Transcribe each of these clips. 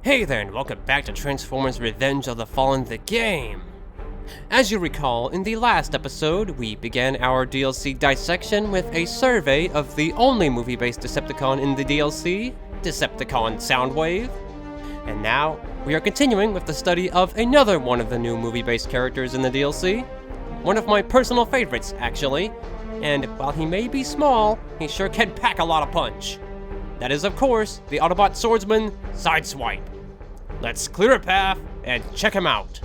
Hey there, and welcome back to Transformers Revenge of the Fallen, the game! As you recall, in the last episode, we began our DLC dissection with a survey of the only movie-based Decepticon in the DLC, Decepticon Soundwave. And now, we are continuing with the study of another one of the new movie-based characters in the DLC. One of my personal favorites, actually. And while he may be small, he sure can pack a lot of punch. That is, of course, the Autobot Swordsman, Sideswipe. Let's clear a path and check him out.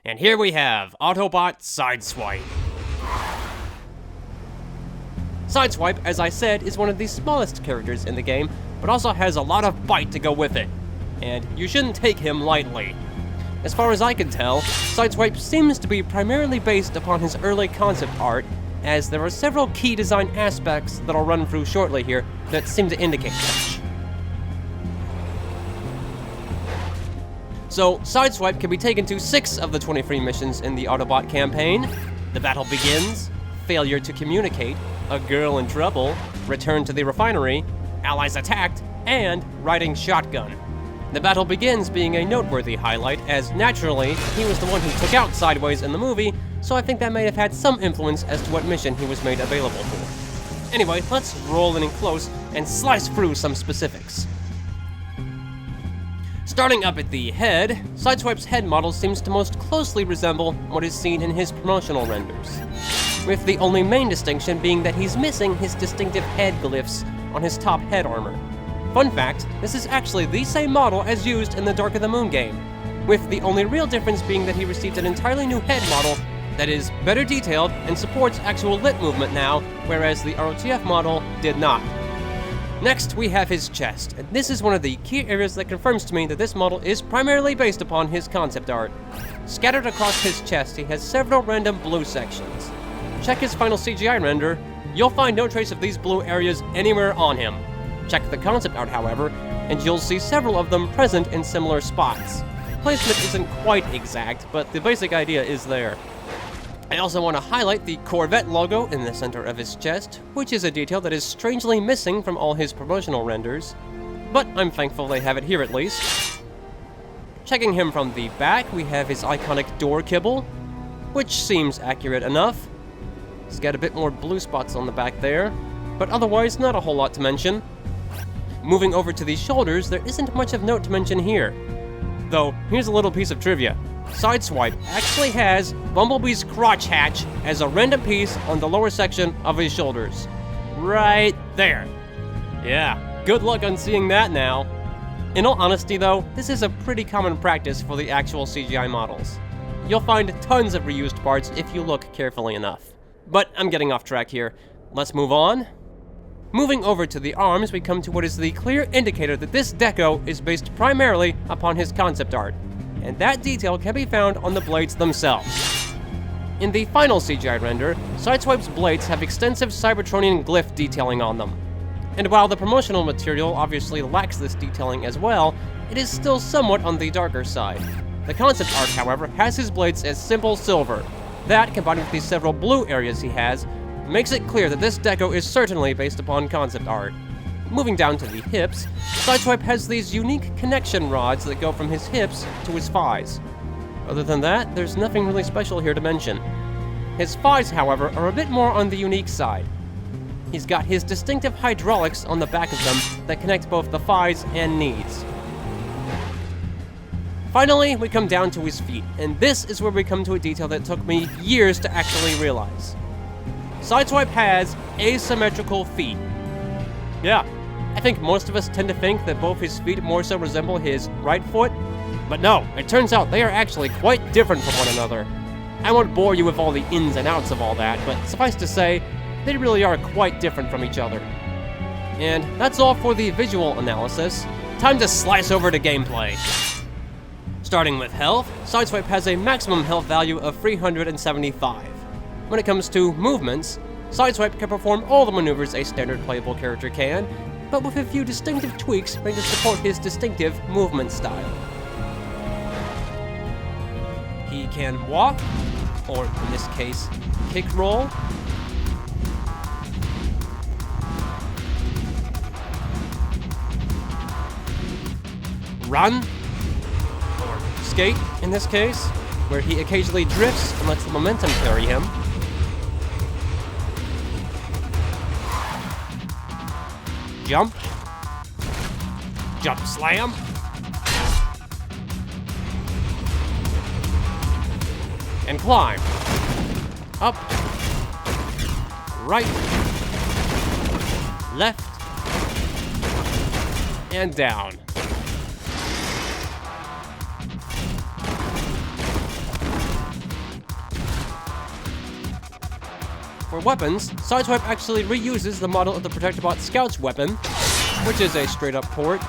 And here we have Autobot Sideswipe. Sideswipe, as I said, is one of the smallest characters in the game, but also has a lot of bite to go with it. And you shouldn't take him lightly. As far as I can tell, Sideswipe seems to be primarily based upon his early concept art, as there are several key design aspects that I'll run through shortly here that seem to indicate such. So, Sideswipe can be taken to 6 of the 23 missions in the Autobot campaign: The Battle Begins, Failure to Communicate, A Girl in Trouble, Return to the Refinery, Allies Attacked, and Riding Shotgun. The Battle Begins being a noteworthy highlight, as naturally, he was the one who took out Sideways in the movie, so I think that may have had some influence as to what mission he was made available for. Anyway, let's roll in close and slice through some specifics. Starting up at the head, Sideswipe's head model seems to most closely resemble what is seen in his promotional renders, with the only main distinction being that he's missing his distinctive head glyphs on his top head armor. Fun fact, this is actually the same model as used in the Dark of the Moon game, with the only real difference being that he received an entirely new head model that is better detailed and supports actual lip movement now, whereas the ROTF model did not. Next, we have his chest, and this is one of the key areas that confirms to me that this model is primarily based upon his concept art. Scattered across his chest, he has several random blue sections. Check his final CGI render, you'll find no trace of these blue areas anywhere on him. Check the concept art, however, and you'll see several of them present in similar spots. Placement isn't quite exact, but the basic idea is there. I also want to highlight the Corvette logo in the center of his chest, which is a detail that is strangely missing from all his promotional renders, but I'm thankful they have it here at least. Checking him from the back, we have his iconic door kibble, which seems accurate enough. He's got a bit more blue spots on the back there, but otherwise not a whole lot to mention. Moving over to the shoulders, there isn't much of note to mention here. Though, here's a little piece of trivia. Sideswipe actually has Bumblebee's crotch hatch as a random piece on the lower section of his shoulders. Right there. Yeah, good luck on seeing that now. In all honesty though, this is a pretty common practice for the actual CGI models. You'll find tons of reused parts if you look carefully enough. But I'm getting off track here. Let's move on. Moving over to the arms, we come to what is the clear indicator that this deco is based primarily upon his concept art, and that detail can be found on the blades themselves. In the final CGI render, Sideswipe's blades have extensive Cybertronian glyph detailing on them. And while the promotional material obviously lacks this detailing as well, it is still somewhat on the darker side. The concept art, however, has his blades as simple silver. That, combined with the several blue areas he has, makes it clear that this deco is certainly based upon concept art. Moving down to the hips, Sideswipe has these unique connection rods that go from his hips to his thighs. Other than that, there's nothing really special here to mention. His thighs, however, are a bit more on the unique side. He's got his distinctive hydraulics on the back of them that connect both the thighs and knees. Finally, we come down to his feet, and this is where we come to a detail that took me years to actually realize. Sideswipe has asymmetrical feet. Yeah, I think most of us tend to think that both his feet more so resemble his right foot, but no, it turns out they are actually quite different from one another. I won't bore you with all the ins and outs of all that, but suffice to say, they really are quite different from each other. And that's all for the visual analysis. Time to slice over to gameplay. Starting with health, Sideswipe has a maximum health value of 375. When it comes to movements, Sideswipe can perform all the maneuvers a standard playable character can, but with a few distinctive tweaks made to support his distinctive movement style. He can walk, or in this case, kick roll, run, or skate in this case, where he occasionally drifts and lets the momentum carry him. Jump. Jump slam. And climb. Up. Right. Left. And down. For weapons, Sideswipe actually reuses the model of the Autobot Scout's weapon, which is a straight-up port.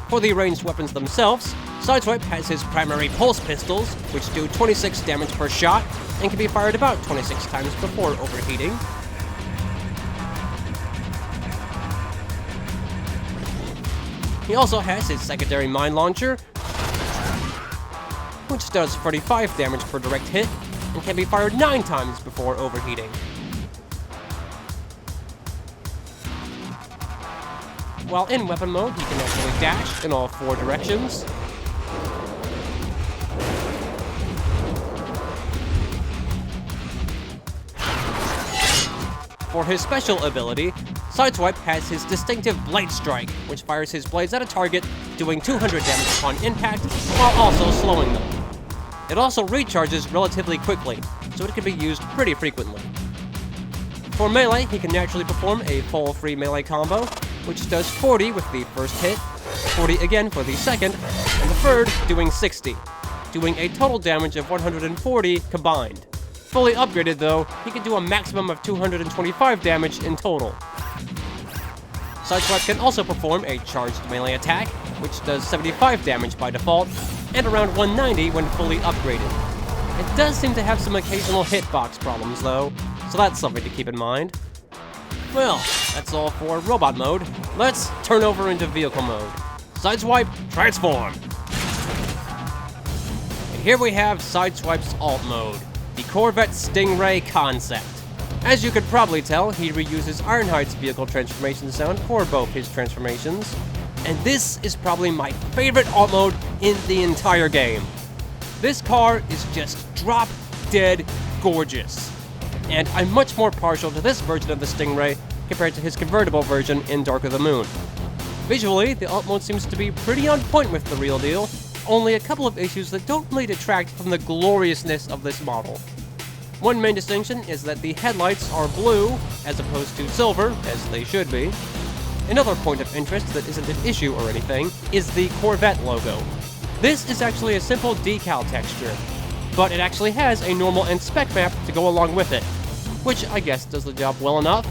For the ranged weapons themselves, Sideswipe has his primary pulse pistols, which do 26 damage per shot, and can be fired about 26 times before overheating. He also has his secondary mine launcher, which does 45 damage per direct hit, and can be fired 9 times before overheating. While in weapon mode, he can actually dash in all 4 directions. For his special ability, Sideswipe has his distinctive Blade Strike, which fires his blades at a target, doing 200 damage upon impact, while also slowing them. It also recharges relatively quickly, so it can be used pretty frequently. For melee, he can naturally perform a full free melee combo, which does 40 with the first hit, 40 again for the second, and the third doing 60, doing a total damage of 140 combined. Fully upgraded though, he can do a maximum of 225 damage in total. Sideswipe can also perform a charged melee attack, which does 75 damage by default, and around 190 when fully upgraded. It does seem to have some occasional hitbox problems though, so that's something to keep in mind. Well, that's all for robot mode. Let's turn over into vehicle mode. Sideswipe, transform! And here we have Sideswipe's alt mode, the Corvette Stingray concept. As you could probably tell, he reuses Ironhide's vehicle transformation sound for both his transformations. And this is probably my favorite alt mode in the entire game. This car is just drop-dead gorgeous. And I'm much more partial to this version of the Stingray compared to his convertible version in Dark of the Moon. Visually, the alt mode seems to be pretty on point with the real deal, only a couple of issues that don't really detract from the gloriousness of this model. One main distinction is that the headlights are blue, as opposed to silver, as they should be. Another point of interest that isn't an issue or anything is the Corvette logo. This is actually a simple decal texture, but it actually has a normal and spec map to go along with it, which I guess does the job well enough.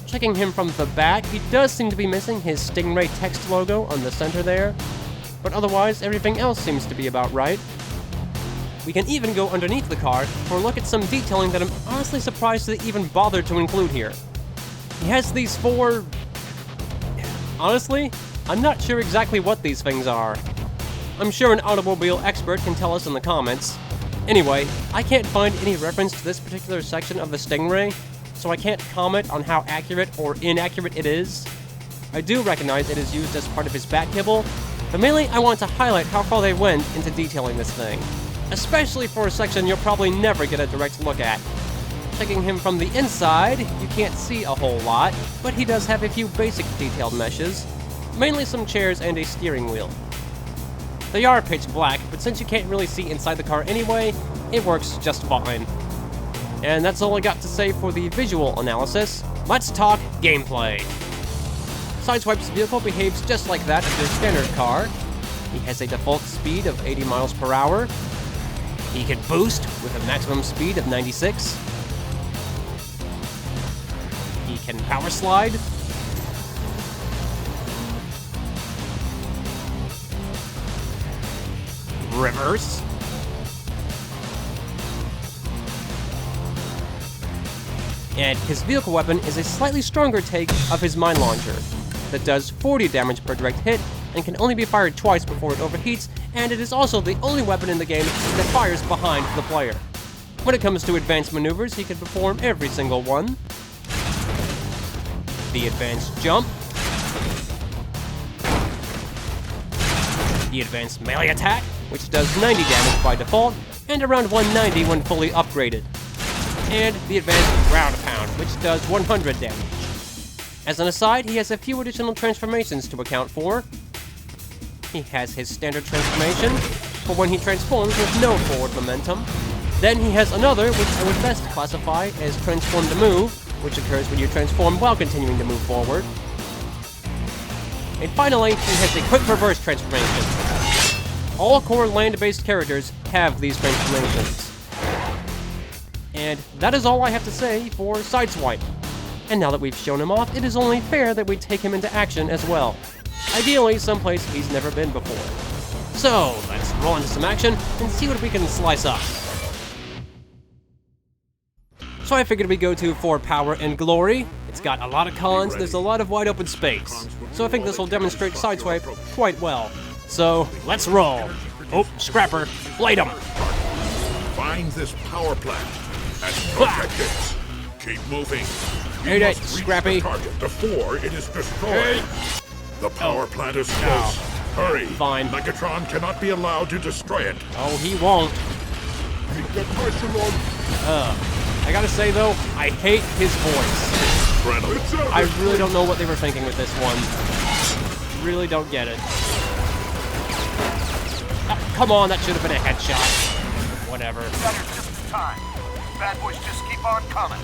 Checking him from the back, he does seem to be missing his Stingray text logo on the center there, but otherwise everything else seems to be about right. We can even go underneath the car for a look at some detailing that I'm honestly surprised they even bothered to include here. He has these 4... Honestly, I'm not sure exactly what these things are. I'm sure an automobile expert can tell us in the comments. Anyway, I can't find any reference to this particular section of the Stingray, so I can't comment on how accurate or inaccurate it is. I do recognize it is used as part of his back kibble, but mainly I want to highlight how far they went into detailing this thing, especially for a section you'll probably never get a direct look at. Checking him from the inside, you can't see a whole lot, but he does have a few basic detailed meshes, mainly some chairs and a steering wheel. They are pitch black, but since you can't really see inside the car anyway, it works just fine. And that's all I got to say for the visual analysis. Let's talk gameplay. Sideswipe's vehicle behaves just like that of your standard car. He has a default speed of 80 miles per hour. He can boost with a maximum speed of 96. He can power slide. Reverse. And his vehicle weapon is a slightly stronger take of his mine launcher that does 40 damage per direct hit and can only be fired twice before it overheats, and it is also the only weapon in the game that fires behind the player. When it comes to advanced maneuvers, he can perform every single one. The advanced jump. the advanced melee attack, which does 90 damage by default, and around 190 when fully upgraded. And the advanced ground pound, which does 100 damage. As an aside, he has a few additional transformations to account for. He has his standard transformation, for when he transforms with no forward momentum. Then he has another, which I would best classify as transform to move, which occurs when you transform while continuing to move forward. And finally, he has a quick reverse transformation. All core land-based characters have these transformations. And that is all I have to say for Sideswipe. And now that we've shown him off, it is only fair that we take him into action as well. Ideally, someplace he's never been before. So, let's roll into some action and see what we can slice up. So I figured we'd go to for power and glory. It's got a lot of cons, there's a lot of wide open space. So I think this will demonstrate Sideswipe quite well. So, let's roll. Oh, Scrapper, blade him. Find this power plant and protect it. Keep moving. Hey, that Scrappy. Target before it is destroyed. The power plant is close. Hurry. Fine. Megatron cannot be allowed to destroy it. Oh, he won't. Keep the pressure on. I gotta say though, I hate his voice. I really don't know what they were thinking with this one. Really don't get it. Oh, come on, that should have been a headshot. Whatever. Got here just in time. Bad boys just keep on coming.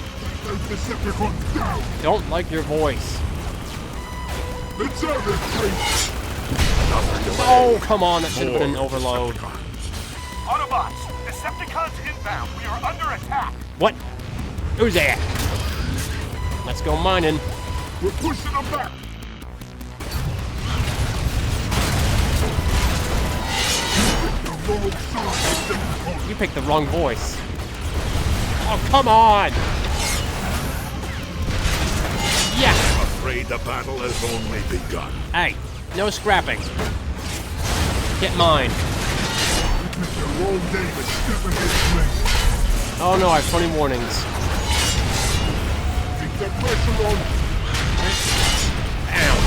Don't like your voice. Oh, come on, that should have been an overload. Autobots, Decepticons inbound. We are under attack. What? Who's that? Let's go mining. We're pushing them back. You picked the wrong voice. Oh, come on! Yeah! I'm afraid the battle has only begun. Hey, no scrapping. Get mine. Oh no, I have 20 warnings. Keep the pressure on. Ow.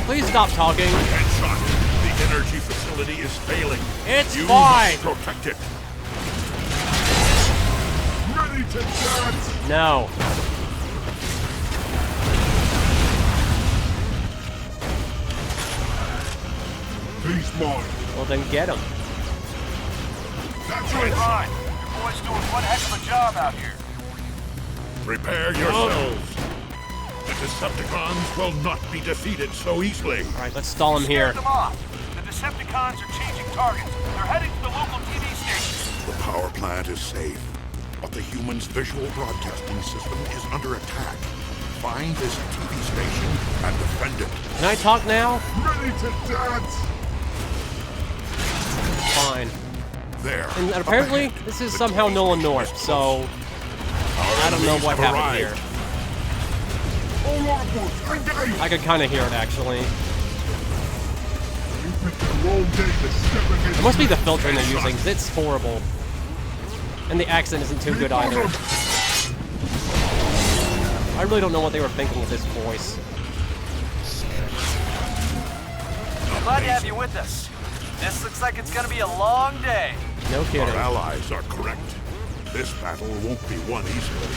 Please stop talking. Headshot. The energy facility is failing. It's you fine. must protect it. Ready to dance. No. He's mine. Well then get him. That's Fine. right. Your boys doing one heck of a job out here. Prepare yourselves. The Decepticons will not be defeated so easily. Alright, let's stall him Scared here. them off. The Decepticons are changing targets. They're heading to the local TV station. The power plant is safe, but the human's visual broadcasting system is under attack. Find this TV station and defend it. Can I talk now? Ready to dance. Fine. There. And apparently, up ahead. this is The somehow TV null and station north, is so close. I don't know what Our happened enemies here. have arrived. All Autobots, engage! I could kind of hear it actually. You picked the wrong day to step against It must be the me. filtering they're Headshot. using, 'cause it's horrible. And the accent isn't too good either. I really don't know what they were thinking with this voice. Glad to have you with us. This looks like it's gonna be a long day. No Our kidding. allies are correct. This battle won't be won easily.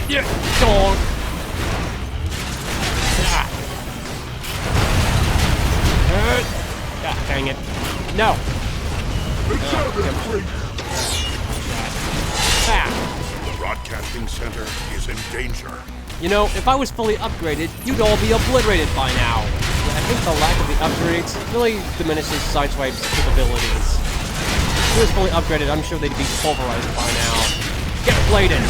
Yeah, dog. Ah. Ah, dang it. No. Ah. The broadcasting center is in danger. You know, if I was fully upgraded, you'd all be obliterated by now. I think the lack of the upgrades really diminishes Sideswipe's capabilities. If he was fully upgraded, I'm sure they'd be pulverized by now. Get bladed!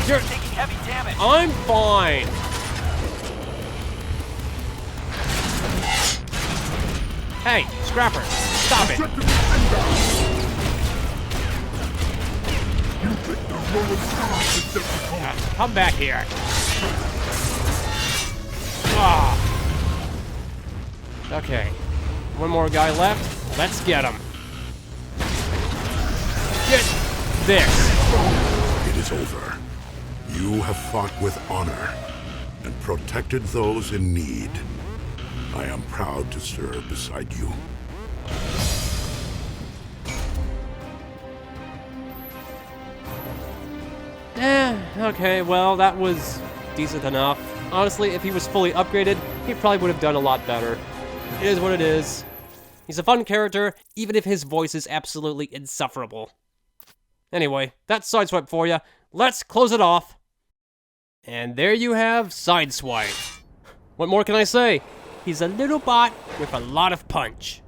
You're... Taking heavy damage. I'm fine! Hey, Scrapper, stop it! Come back here. Ah. Okay. One more guy left. Let's get him. Get this. It is over. You have fought with honor and protected those in need. I am proud to serve beside you. Okay, well, that was decent enough. Honestly, if he was fully upgraded, he probably would have done a lot better. It is what it is. He's a fun character, even if his voice is absolutely insufferable. Anyway, that's Sideswipe for you. Let's close it off. And there you have Sideswipe. What more can I say? He's a little bot with a lot of punch.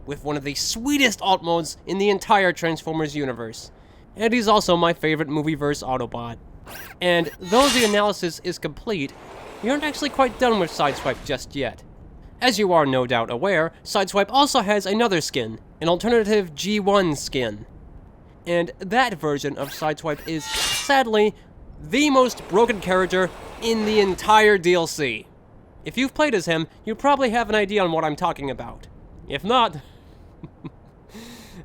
With one of the sweetest alt modes in the entire Transformers universe. And he's also my favorite movieverse Autobot. And though the analysis is complete, you aren't actually quite done with Sideswipe just yet. As you are no doubt aware, Sideswipe also has another skin, an alternative G1 skin. And that version of Sideswipe is, sadly, the most broken character in the entire DLC. If you've played as him, you probably have an idea on what I'm talking about. If not,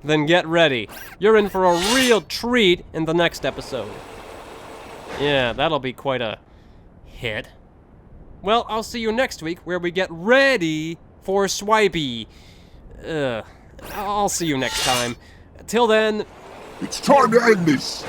then get ready. You're in for a real treat in the next episode. Yeah, that'll be quite a hit. Well, I'll see you next week where we get ready for Swipey. I'll see you next time. Till then... It's time to end this!